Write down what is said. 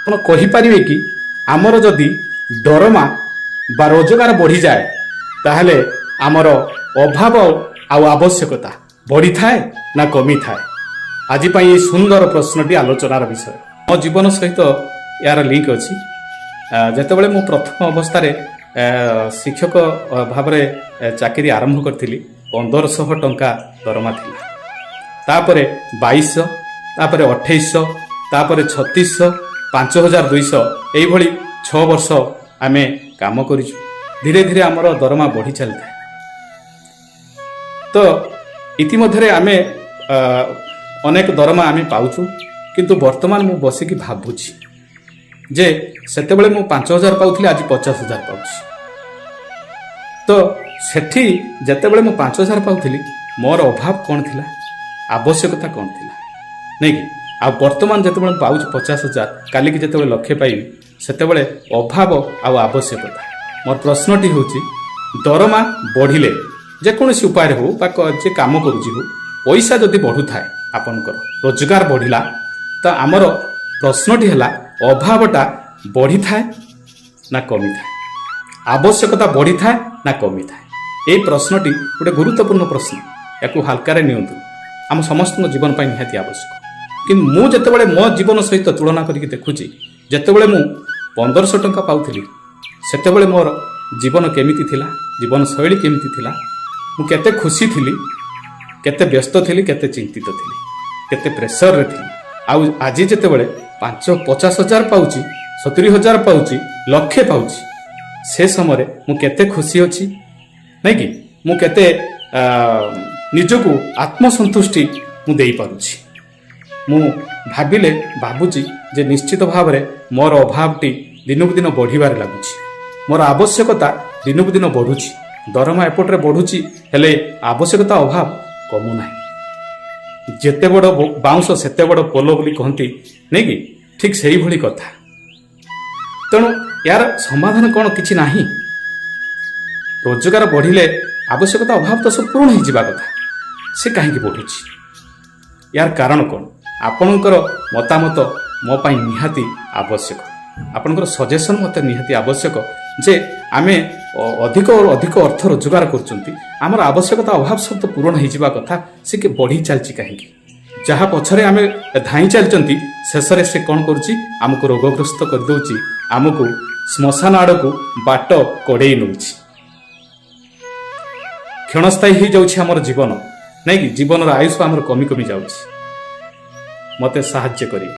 ଆପଣ କହିପାରିବେ କି ଆମର ଯଦି ଦରମା ବା ରୋଜଗାର ବଢ଼ିଯାଏ ତାହେଲେ ଆମର ଅଭାବ ଆଉ ଆବଶ୍ୟକତା ବଢ଼ିଥାଏ ନା କମିଥାଏ? ଆଜି ପାଇଁ ଏହି ସୁନ୍ଦର ପ୍ରଶ୍ନଟି ଆଲୋଚନାର ବିଷୟ। ମୋ ଜୀବନ ସହିତ ଏହାର ଲିଙ୍କ ଅଛି। ଯେତେବେଳେ ମୁଁ ପ୍ରଥମ ଅବସ୍ଥାରେ ଶିକ୍ଷକ ଭାବରେ ଚାକିରି ଆରମ୍ଭ କରିଥିଲି 1500 ଟଙ୍କା ଦରମା ଥିଲା। ତାପରେ 2200, ତାପରେ 2800, ତାପରେ 3600, 5200 ଏଇଭଳି 6 ବର୍ଷ ଆମେ କାମ କରିଛୁ। ଧୀରେ ଧୀରେ ଆମର ଦରମା ବଢ଼ି ଚାଲିଥାଏ। ତ ଇତିମଧ୍ୟରେ ଆମେ ଅନେକ ଦରମା ଆମେ ପାଉଛୁ, କିନ୍ତୁ ବର୍ତ୍ତମାନ ମୁଁ ବସିକି ଭାବୁଛି ଯେ ସେତେବେଳେ ମୁଁ 5000 ପାଉଥିଲି, ଆଜି 50000 ପାଉଛି। ତ ସେଠି ଯେତେବେଳେ ମୁଁ 5000 ପାଉଥିଲି ମୋର ଅଭାବ କ'ଣ ଥିଲା, ଆବଶ୍ୟକତା କ'ଣ ଥିଲା, ନାଇଁ କି? ଆଉ ବର୍ତ୍ତମାନ ଯେତେବେଳେ ମୁଁ ପାଉଛି 50000, କାଲିକି ଯେତେବେଳେ ଲକ୍ଷେ ପାଇବି ସେତେବେଳେ ଅଭାବ ଆଉ ଆବଶ୍ୟକତା। ମୋର ପ୍ରଶ୍ନଟି ହେଉଛି ଦରମା ବଢ଼ିଲେ ଯେକୌଣସି ଉପାୟରେ ହେଉ ବା ଯେ କାମ କରୁଛି ହେଉ, ପଇସା ଯଦି ବଢ଼ୁଥାଏ, ଆପଣଙ୍କର ରୋଜଗାର ବଢ଼ିଲା, ତ ଆମର ପ୍ରଶ୍ନଟି ହେଲା ଅଭାବଟା ବଢ଼ିଥାଏ ନା କମିଥାଏ, ଆବଶ୍ୟକତା ବଢ଼ିଥାଏ ନା କମିଥାଏ? ଏହି ପ୍ରଶ୍ନଟି ଗୋଟେ ଗୁରୁତ୍ୱପୂର୍ଣ୍ଣ ପ୍ରଶ୍ନ। ୟାକୁ ହାଲକାରେ ନିଅନ୍ତୁ, ଆମ ସମସ୍ତଙ୍କ ଜୀବନ ପାଇଁ ନିହାତି ଆବଶ୍ୟକ। କିନ୍ତୁ ମୁଁ ଯେତେବେଳେ ମୋ ଜୀବନ ସହିତ ତୁଳନା କରିକି ଦେଖୁଛି, ଯେତେବେଳେ ମୁଁ 1500 ଟଙ୍କା ପାଉଥିଲି ସେତେବେଳେ ମୋର ଜୀବନ କେମିତି ଥିଲା, ଜୀବନଶୈଳୀ କେମିତି ଥିଲା, ମୁଁ କେତେ ଖୁସି ଥିଲି, କେତେ ବ୍ୟସ୍ତ ଥିଲି, କେତେ ଚିନ୍ତିତ ଥିଲି, କେତେ ପ୍ରେସରରେ ଥିଲି। ଆଉ ଆଜି ଯେତେବେଳେ 50,000 ପାଉଛି, 70,000 ପାଉଛି, ଲକ୍ଷେ ପାଉଛି, ସେ ସମୟରେ ମୁଁ କେତେ ଖୁସି ଅଛି, ନାଇଁ କି? ମୁଁ କେତେ ନିଜକୁ ଆତ୍ମସନ୍ତୁଷ୍ଟି ମୁଁ ଦେଇପାରୁଛି। ମୁଁ ଭାବୁଛି ଯେ ନିଶ୍ଚିତ ଭାବରେ ମୋର ଅଭାବଟି ଦିନକୁ ଦିନ ବଢ଼ିବାରେ ଲାଗୁଛି, ମୋର ଆବଶ୍ୟକତା ଦିନକୁ ଦିନ ବଢ଼ୁଛି। ଦରମା ଏପଟରେ ବଢ଼ୁଛି, ହେଲେ ଆବଶ୍ୟକତା ଅଭାବ କମୁନାହିଁ। ଯେତେ ବଡ଼ ବାଉଁଶ ସେତେ ବଡ଼ ପୋଲ ବୋଲି କହନ୍ତି, ନାଇଁ କି? ଠିକ୍ ସେଇଭଳି କଥା। ତେଣୁ ଏହାର ସମାଧାନ କ'ଣ କିଛି ନାହିଁ? ରୋଜଗାର ବଢ଼ିଲେ ଆବଶ୍ୟକତା ଅଭାବ ତ ସବୁ ପୂରଣ ହେଇଯିବା କଥା, ସେ କାହିଁକି ବଢ଼ୁଛି? ଏହାର କାରଣ କ'ଣ? ଆପଣଙ୍କର ମତାମତ ମୋ ପାଇଁ ନିହାତି ଆବଶ୍ୟକ। ଆପଣଙ୍କର ସଜେସନ୍ ମୋତେ ନିହାତି ଆବଶ୍ୟକ ଯେ ଆମେ ଅଧିକ ଅର୍ଥ ରୋଜଗାର କରୁଛନ୍ତି, ଆମର ଆବଶ୍ୟକତା ଅଭାବ ସବୁ ତ ପୂରଣ ହେଇଯିବା କଥା, ସେ ବଢ଼ି ଚାଲିଛି କାହିଁକି? ଯାହା ପଛରେ ଆମେ ଧାଇଁ ଚାଲିଛନ୍ତି, ଶେଷରେ ସେ କ'ଣ କରୁଛି? ଆମକୁ ରୋଗଗ୍ରସ୍ତ କରିଦେଉଛି, ଆମକୁ ଶ୍ମଶାନ ଆଡ଼କୁ ବାଟ କଢ଼େଇ ନେଉଛି। କ୍ଷଣସ୍ଥାୟୀ ହେଇଯାଉଛି ଆମର ଜୀବନ, ନାଇଁ କି? ଜୀବନର ଆୟୁଷ ଆମର କମି କମି ଯାଉଛି। ମୋତେ ସାହାଯ୍ୟ କରି